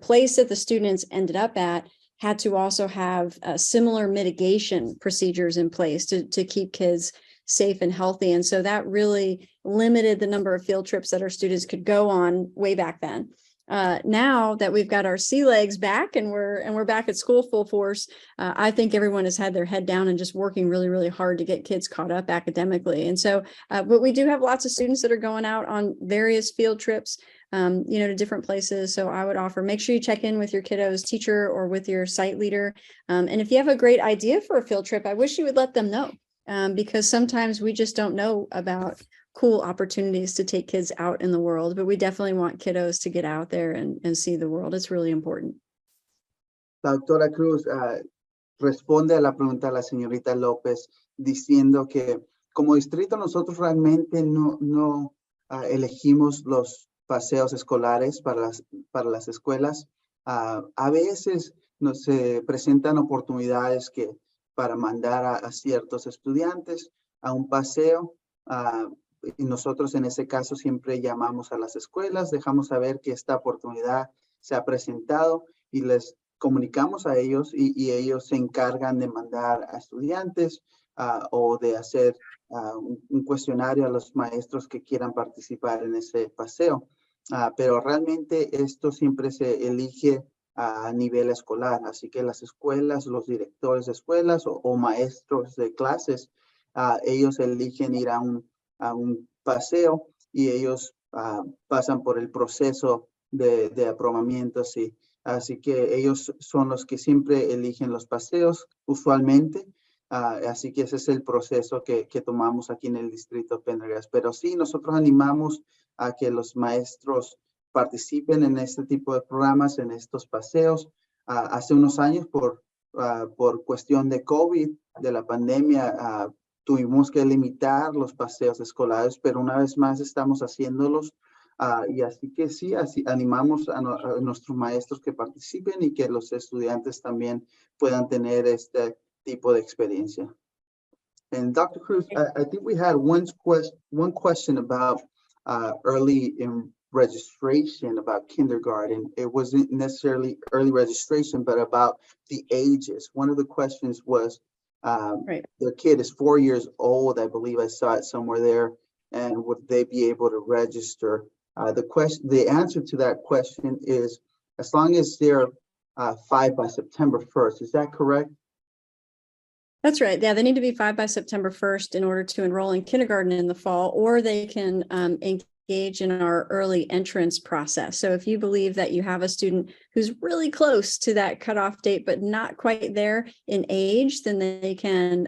place that the students ended up at had to also have similar mitigation procedures in place to keep kids safe and healthy. And so that really limited the number of field trips that our students could go on way back then. Now that we've got our sea legs back and we're back at school full force, I think everyone has had their head down and just working really, really hard to get kids caught up academically. And so, but we do have lots of students that are going out on various field trips, to different places. So I would offer, make sure you check in with your kiddo's teacher or with your site leader. And if you have a great idea for a field trip, I wish you would let them know, because sometimes we just don't know about cool opportunities to take kids out in the world, but we definitely want kiddos to get out there and see the world. It's really important. Doctora Cruz, responde a la pregunta de la señorita López diciendo que como distrito nosotros realmente no elegimos los paseos escolares para las escuelas. A veces se presentan oportunidades para mandar a ciertos estudiantes a un paseo. Y nosotros en ese caso siempre llamamos a las escuelas, dejamos saber que esta oportunidad se ha presentado y les comunicamos a ellos y ellos se encargan de mandar a estudiantes o de hacer un cuestionario a los maestros que quieran participar en ese paseo. Pero realmente esto siempre se elige a nivel escolar, así que las escuelas, los directores de escuelas o maestros de clases, ellos eligen ir a un paseo y ellos pasan por el proceso de aprobamiento, sí. Así que ellos son los que siempre eligen los paseos, usualmente. Así que ese es el proceso que tomamos aquí en el distrito Pendergast. Pero sí, nosotros animamos a que los maestros participen en este tipo de programas, en estos paseos. Hace unos años, por cuestión de COVID, de la pandemia, tuvimos que limitar los paseos escolares, pero una vez más estamos haciéndolos. Y así que sí, así animamos a nuestros maestros que participen y que los estudiantes también puedan tener este tipo de experiencia. And Dr. Cruz, I think we had one question about early in registration about kindergarten. It wasn't necessarily early registration, but about the ages. One of the questions was, Right. their kid is 4 years old, I believe I saw it somewhere there, and would they be able to register? The answer to that question is, as long as they're 5 by September 1st, is that correct? That's right. Yeah, they need to be 5 by September 1st in order to enroll in kindergarten in the fall, or they can engage in our early entrance process. So if you believe that you have a student who's really close to that cutoff date, but not quite there in age, then they can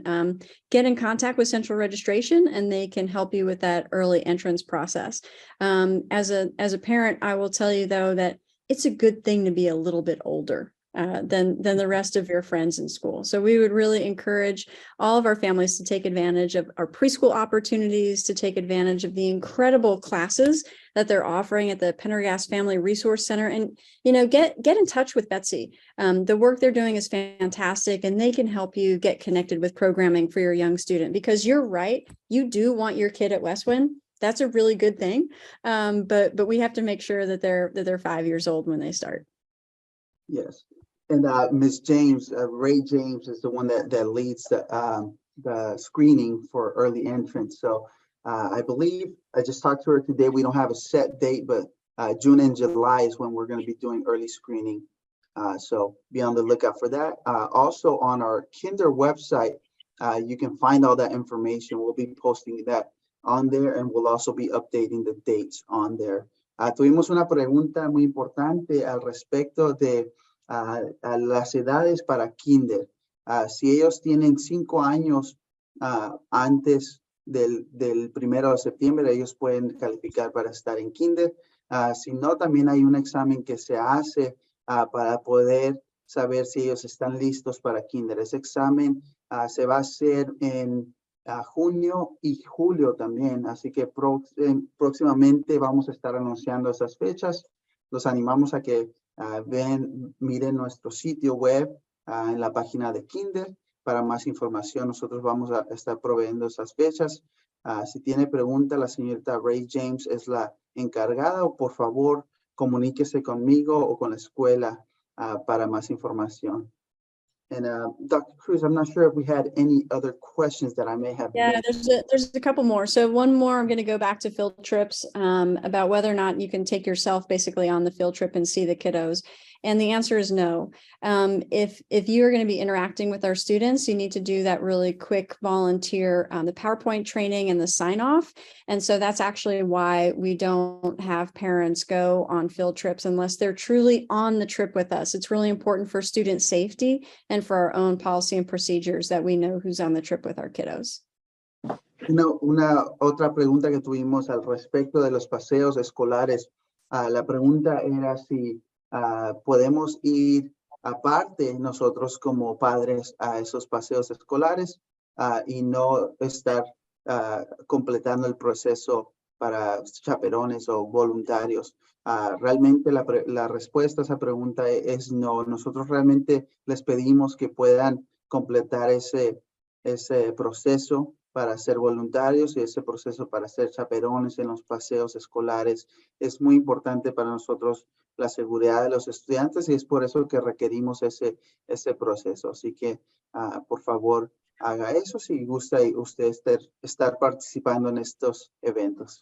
get in contact with Central Registration and they can help you with that early entrance process. As a parent, I will tell you though, that it's a good thing to be a little bit older than the rest of your friends in school. So we would really encourage all of our families to take advantage of our preschool opportunities, to take advantage of the incredible classes that they're offering at the Pendergast Family Resource Center. And, get in touch with Betsy. The work they're doing is fantastic, and they can help you get connected with programming for your young student, because you're right. You do want your kid at Westwind. That's a really good thing. But we have to make sure that they're 5 years old when they start. Yes. And Ms. James, Ray James is the one that leads the screening for early entrance. So I believe I just talked to her today. We don't have a set date, but June and July is when we're going to be doing early screening. So be on the lookout for that. Also on our Kinder website, you can find all that information. We'll be posting that on there, and we'll also be updating the dates on there. Tuvimos una pregunta muy importante al respecto de a las edades para kinder. Si ellos tienen 5 años antes del 1 de septiembre, ellos pueden calificar para estar en kinder. Si no, también hay un examen que se hace para poder saber si ellos están listos para kinder. Ese examen se va a hacer en junio y julio también, así que próximamente vamos a estar anunciando esas fechas. Los animamos a que miren nuestro sitio web en la página de Kinder para más información. Nosotros vamos a estar proveyendo esas fechas. Si tiene pregunta, la señorita Ray James es la encargada, o por favor comuníquese conmigo o con la escuela para más información. And Dr. Cruz, I'm not sure if we had any other questions that I may have missed. There's a couple more. So one more, I'm going to go back to field trips about whether or not you can take yourself basically on the field trip and see the kiddos. And the answer is no. If you are going to be interacting with our students, you need to do that really quick volunteer, the PowerPoint training and the sign off. And so that's actually why we don't have parents go on field trips unless they're truly on the trip with us. It's really important for student safety and for our own policy and procedures that we know who's on the trip with our kiddos. Una otra pregunta que tuvimos al respecto de los paseos escolares. La pregunta era si podemos ir aparte nosotros como padres a esos paseos escolares y no estar completando el proceso para chaperones o voluntarios. Realmente la respuesta a esa pregunta es no. Nosotros realmente les pedimos que puedan completar ese proceso para ser voluntarios y ese proceso para ser chaperones en los paseos escolares. Es muy importante para nosotros la seguridad de los estudiantes y es por eso que requerimos ese proceso. Así que, por favor, haga eso si gusta usted estar participando en estos eventos.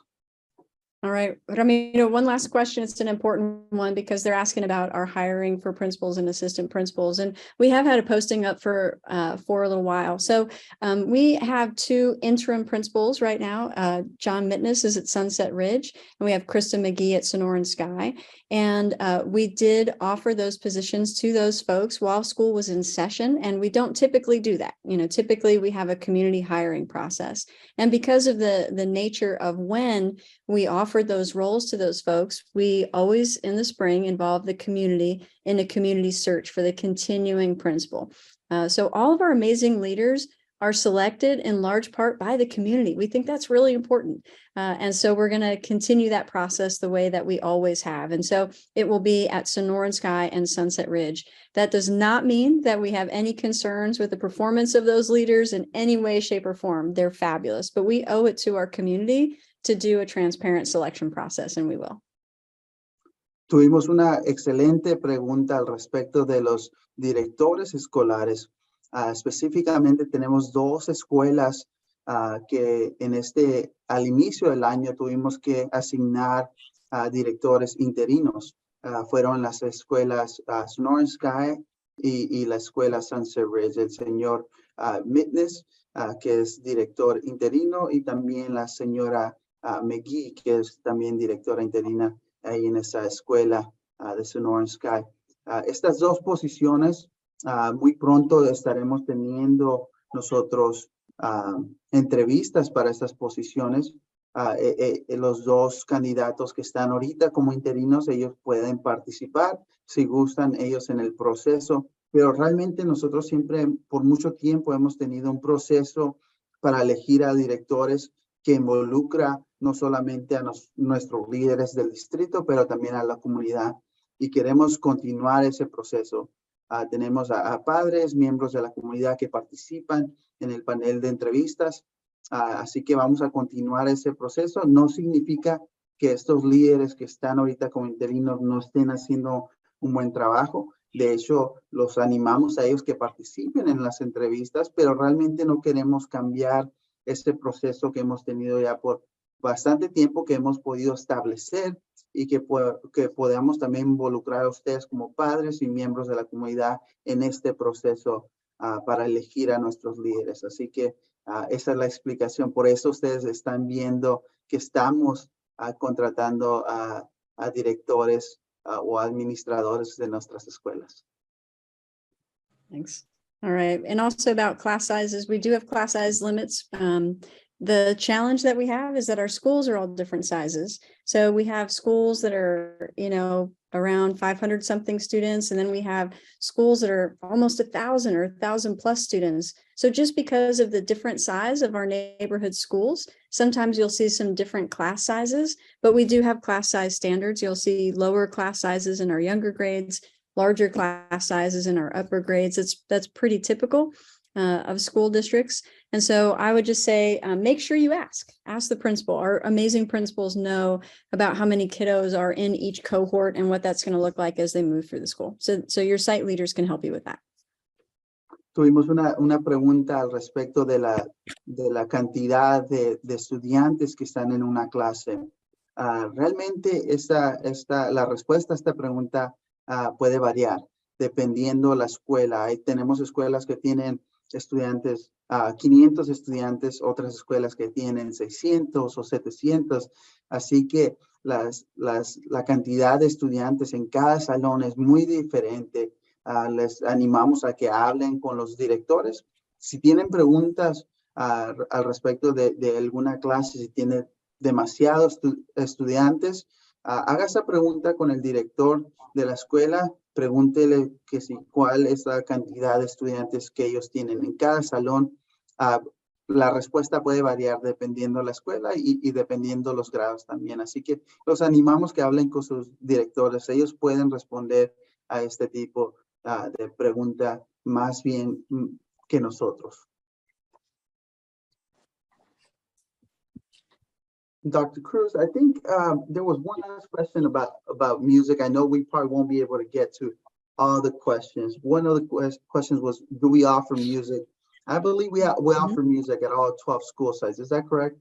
All right, Ramiro, one last question. It's an important one because they're asking about our hiring for principals and assistant principals. And we have had a posting up for a little while. So we have 2 interim principals right now. John Mitness is at Sunset Ridge, and we have Krista McGee at Sonoran Sky. And we did offer those positions to those folks while school was in session. And we don't typically do that. You know, typically we have a community hiring process. And because of the nature of when we offered those roles to those folks, we always in the spring involve the community in a community search for the continuing principal. So all of our amazing leaders are selected in large part by the community. We think that's really important. And so we're going to continue that process the way that we always have. And so it will be at Sonoran Sky and Sunset Ridge. That does not mean that we have any concerns with the performance of those leaders in any way, shape, or form. They're fabulous, but we owe it to our community to do a transparent selection process, and we will. Tuvimos una excelente pregunta al respecto de los directores escolares. Específicamente tenemos 2 escuelas que al inicio del año tuvimos que asignar directores interinos. Fueron las escuelas Sonoran Sky y la escuela Sunset Ridge. El señor Mitness, que es director interino, y también la señora McGee, que es también directora interina ahí en esa escuela de Sonoran Sky. Estas 2 posiciones, muy pronto estaremos teniendo nosotros entrevistas para estas posiciones. Los 2 candidatos que están ahorita como interinos, ellos pueden participar si gustan ellos en el proceso, pero realmente nosotros siempre por mucho tiempo hemos tenido un proceso para elegir a directores que involucra no solamente a nuestros líderes del distrito, pero también a la comunidad, y queremos continuar ese proceso. Tenemos a padres, miembros de la comunidad que participan en el panel de entrevistas, así que vamos a continuar ese proceso. No significa que estos líderes que están ahorita como interinos no estén haciendo un buen trabajo. De hecho, los animamos a ellos que participen en las entrevistas, pero realmente no queremos cambiar este proceso que hemos tenido ya por bastante tiempo, que hemos podido establecer, y que podamos también involucrar a ustedes como padres y miembros de la comunidad en este proceso para elegir a nuestros líderes. Así que esa es la explicación. Por eso ustedes están viendo que estamos contratando a directores o administradores de nuestras escuelas. Thanks. All right. And also about class sizes, we do have class size limits. The challenge that we have is that our schools are all different sizes. So we have schools that are, you know, around 500 something students, and then we have schools that are almost 1,000 or 1,000 plus students. So just because of the different size of our neighborhood schools, sometimes you'll see some different class sizes, but we do have class size standards. You'll see lower class sizes in our younger grades, larger class sizes in our upper grades. That's pretty typical of school districts. And so I would just say, make sure you ask the principal. Our amazing principals know about how many kiddos are in each cohort and what that's going to look like as they move through the school. So your site leaders can help you with that. Tuvimos una pregunta al respecto de la cantidad de estudiantes que están en una clase. Realmente la respuesta a esta pregunta puede variar dependiendo la escuela. Tenemos escuelas que tienen estudiantes, 500 estudiantes, otras escuelas que tienen 600 o 700. Así que la cantidad de estudiantes en cada salón es muy diferente. Les animamos a que hablen con los directores. Si tienen preguntas al respecto de alguna clase, si tiene demasiados estudiantes, haga esa pregunta con el director de la escuela, pregúntele que si cuál es la cantidad de estudiantes que ellos tienen en cada salón. La respuesta puede variar dependiendo la escuela y dependiendo los grados también. Así que los animamos que hablen con sus directores. Ellos pueden responder a este tipo de pregunta más bien que nosotros. Dr. Cruz, I think there was one last question about music. I know we probably won't be able to get to all the questions. One of the questions was, do we offer music? I believe we offer music at all 12 school sites. Is that correct?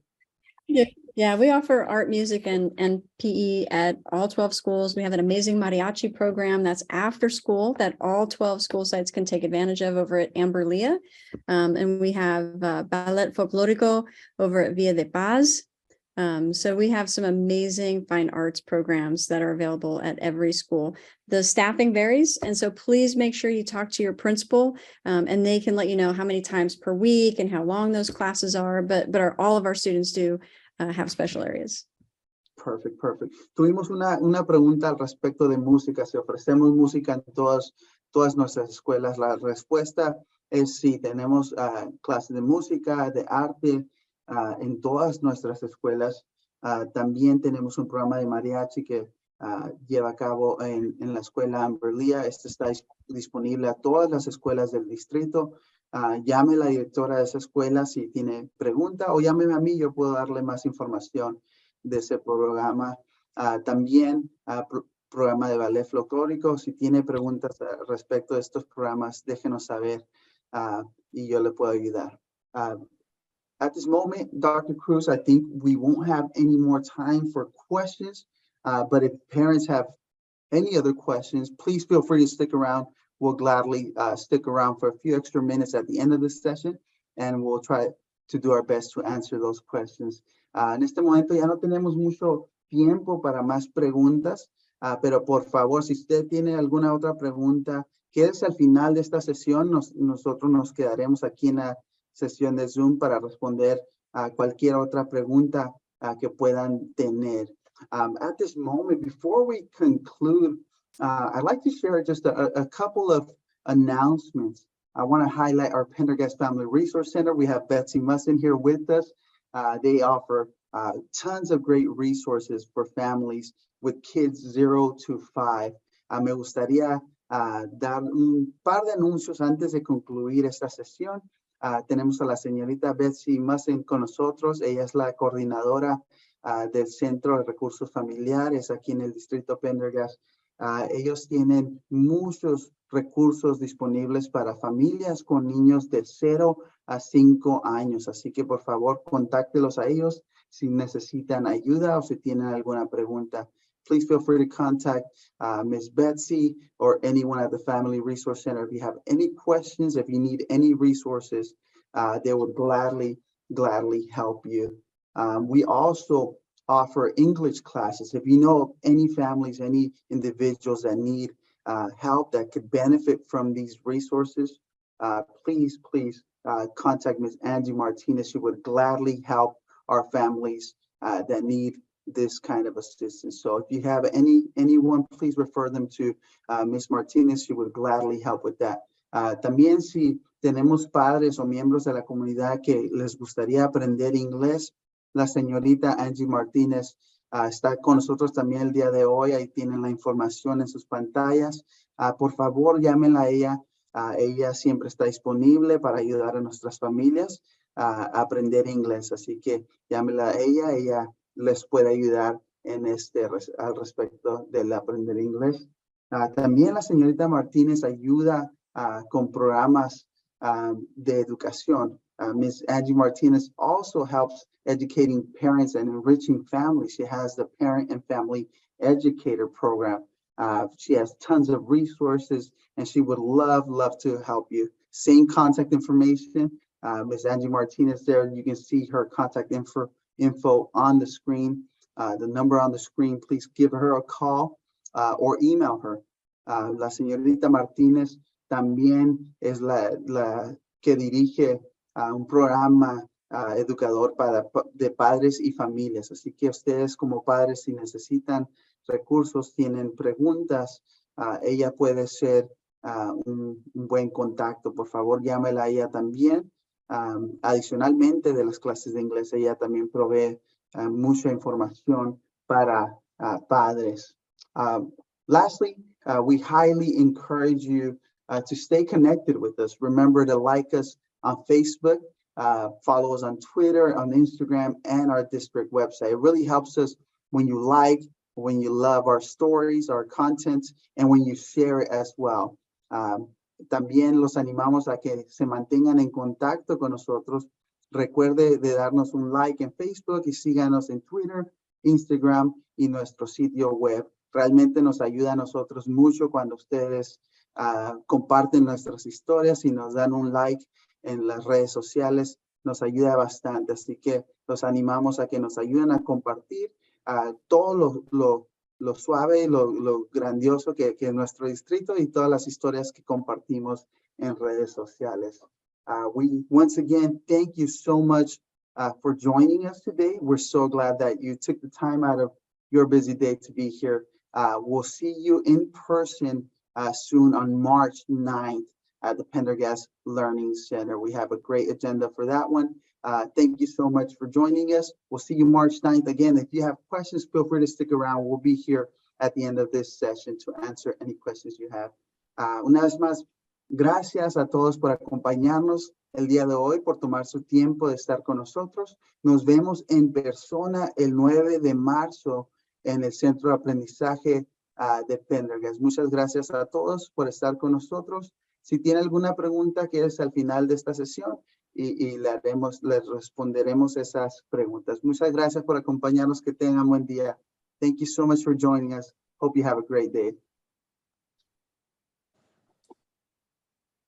Yeah, we offer art, music, and PE at all 12 schools. We have an amazing mariachi program that's after school that all 12 school sites can take advantage of over at Amberlia. And we have ballet folklorico over at Villa de Paz. So we have some amazing fine arts programs that are available at every school. The staffing varies, and so please make sure you talk to your principal, and they can let you know how many times per week and how long those classes are. But all of our students do have special areas. Perfect. Tuvimos una pregunta al respecto de música. Si ofrecemos música en todas nuestras escuelas, la respuesta es sí. Tenemos clases de música, de arte, en todas nuestras escuelas. También tenemos un programa de mariachi que lleva a cabo en la escuela Amberlia. Este está disponible a todas las escuelas del distrito. Llame a la directora de esa escuela si tiene pregunta o llámeme a mí, yo puedo darle más información de ese programa. También programa de ballet folclórico. Si tiene preguntas respecto de estos programas, déjenos saber y yo le puedo ayudar. At this moment, Dr. Cruz, I think we won't have any more time for questions, but if parents have any other questions, please feel free to stick around. We'll gladly stick around for a few extra minutes at the end of this session, and we'll try to do our best to answer those questions. En este momento ya no tenemos mucho tiempo para más preguntas, pero por favor, si usted tiene alguna otra pregunta, quédese al final de esta sesión. Nosotros nos quedaremos aquí en la sesión de Zoom para responder a cualquier otra pregunta que puedan tener. At this moment, before we conclude, I'd like to share just a couple of announcements. I want to highlight our Pendergast Family Resource Center. We have Betsy Musson here with us. They offer tons of great resources for families with kids 0 to 5. Me gustaría dar un par de anuncios antes de concluir esta sesión. Tenemos a la señorita Betsy Musson con nosotros. Ella es la coordinadora del Centro de Recursos Familiares aquí en el Distrito Pendergast. Ellos tienen muchos recursos disponibles para familias con niños de 0 a 5 años. Así que por favor, contáctelos a ellos si necesitan ayuda o si tienen alguna pregunta. Please feel free to contact Ms. Betsy or anyone at the Family Resource Center. If you have any questions, if you need any resources, they would gladly help you. We also offer English classes. If you know of any families, any individuals that need help that could benefit from these resources, please contact Ms. Angie Martinez. She would gladly help our families that need this kind of assistance. So if you have anyone, please refer them to Ms. Martinez. She would gladly help with that. También si tenemos padres o miembros de la comunidad que les gustaría aprender inglés, la señorita Angie Martínez está con nosotros también el día de hoy. Ahí tienen la información en sus pantallas. Por favor, llámenla a ella. Ella siempre está disponible para ayudar a nuestras familias a aprender inglés. Así que llámenla a ella. Ella les puede ayudar en al respecto del aprender inglés. También la señorita Martínez ayuda con programas de educación. Ms. Angie Martinez also helps educating parents and enriching families. She has the Parent and Family Educator Program. She has tons of resources, and she would love to help you. Same contact information. Ms. Angie Martinez there, you can see her contact info on the screen. The number on the screen, please give her a call or email her. La señorita Martínez también es la que dirige un programa educador de padres y familias. Así que ustedes como padres, si necesitan recursos, tienen preguntas, ella puede ser un buen contacto. Por favor, llámela a ella también. Adicionalmente de las clases de inglés, ella también provee mucha información para padres. Lastly, we highly encourage you to stay connected with us. Remember to like us on Facebook, follow us on Twitter, on Instagram, and our district website. It really helps us when you like, when you love our stories, our content, and when you share it as well. También los animamos a que se mantengan en contacto con nosotros. Recuerde de darnos un like en Facebook y síganos en Twitter, Instagram y nuestro sitio web. Realmente nos ayuda a nosotros mucho cuando ustedes comparten nuestras historias y nos dan un like en las redes sociales. Nos ayuda bastante. Así que los animamos a que nos ayuden a compartir todo lo suave y lo grandioso que es nuestro distrito y todas las historias que compartimos en redes sociales. We once again thank you so much for joining us today. We're so glad that you took the time out of your busy day to be here. We'll see you in person soon on March 9th at the Pendergast Learning Center. We have a great agenda for that one. Thank you so much for joining us. We'll see you March 9th. Again, if you have questions, feel free to stick around. We'll be here at the end of this session to answer any questions you have. Una vez más, gracias a todos por acompañarnos el día de hoy, por tomar su tiempo de estar con nosotros. Nos vemos en persona el 9 de marzo en el Centro de Aprendizaje de Pendergast. Muchas gracias a todos por estar con nosotros. Si tiene alguna pregunta, que es al final de esta sesión, y les responderemos esas preguntas. Muchas gracias por acompañarnos. Que tengan buen día. Thank you so much for joining us. Hope you have a great day.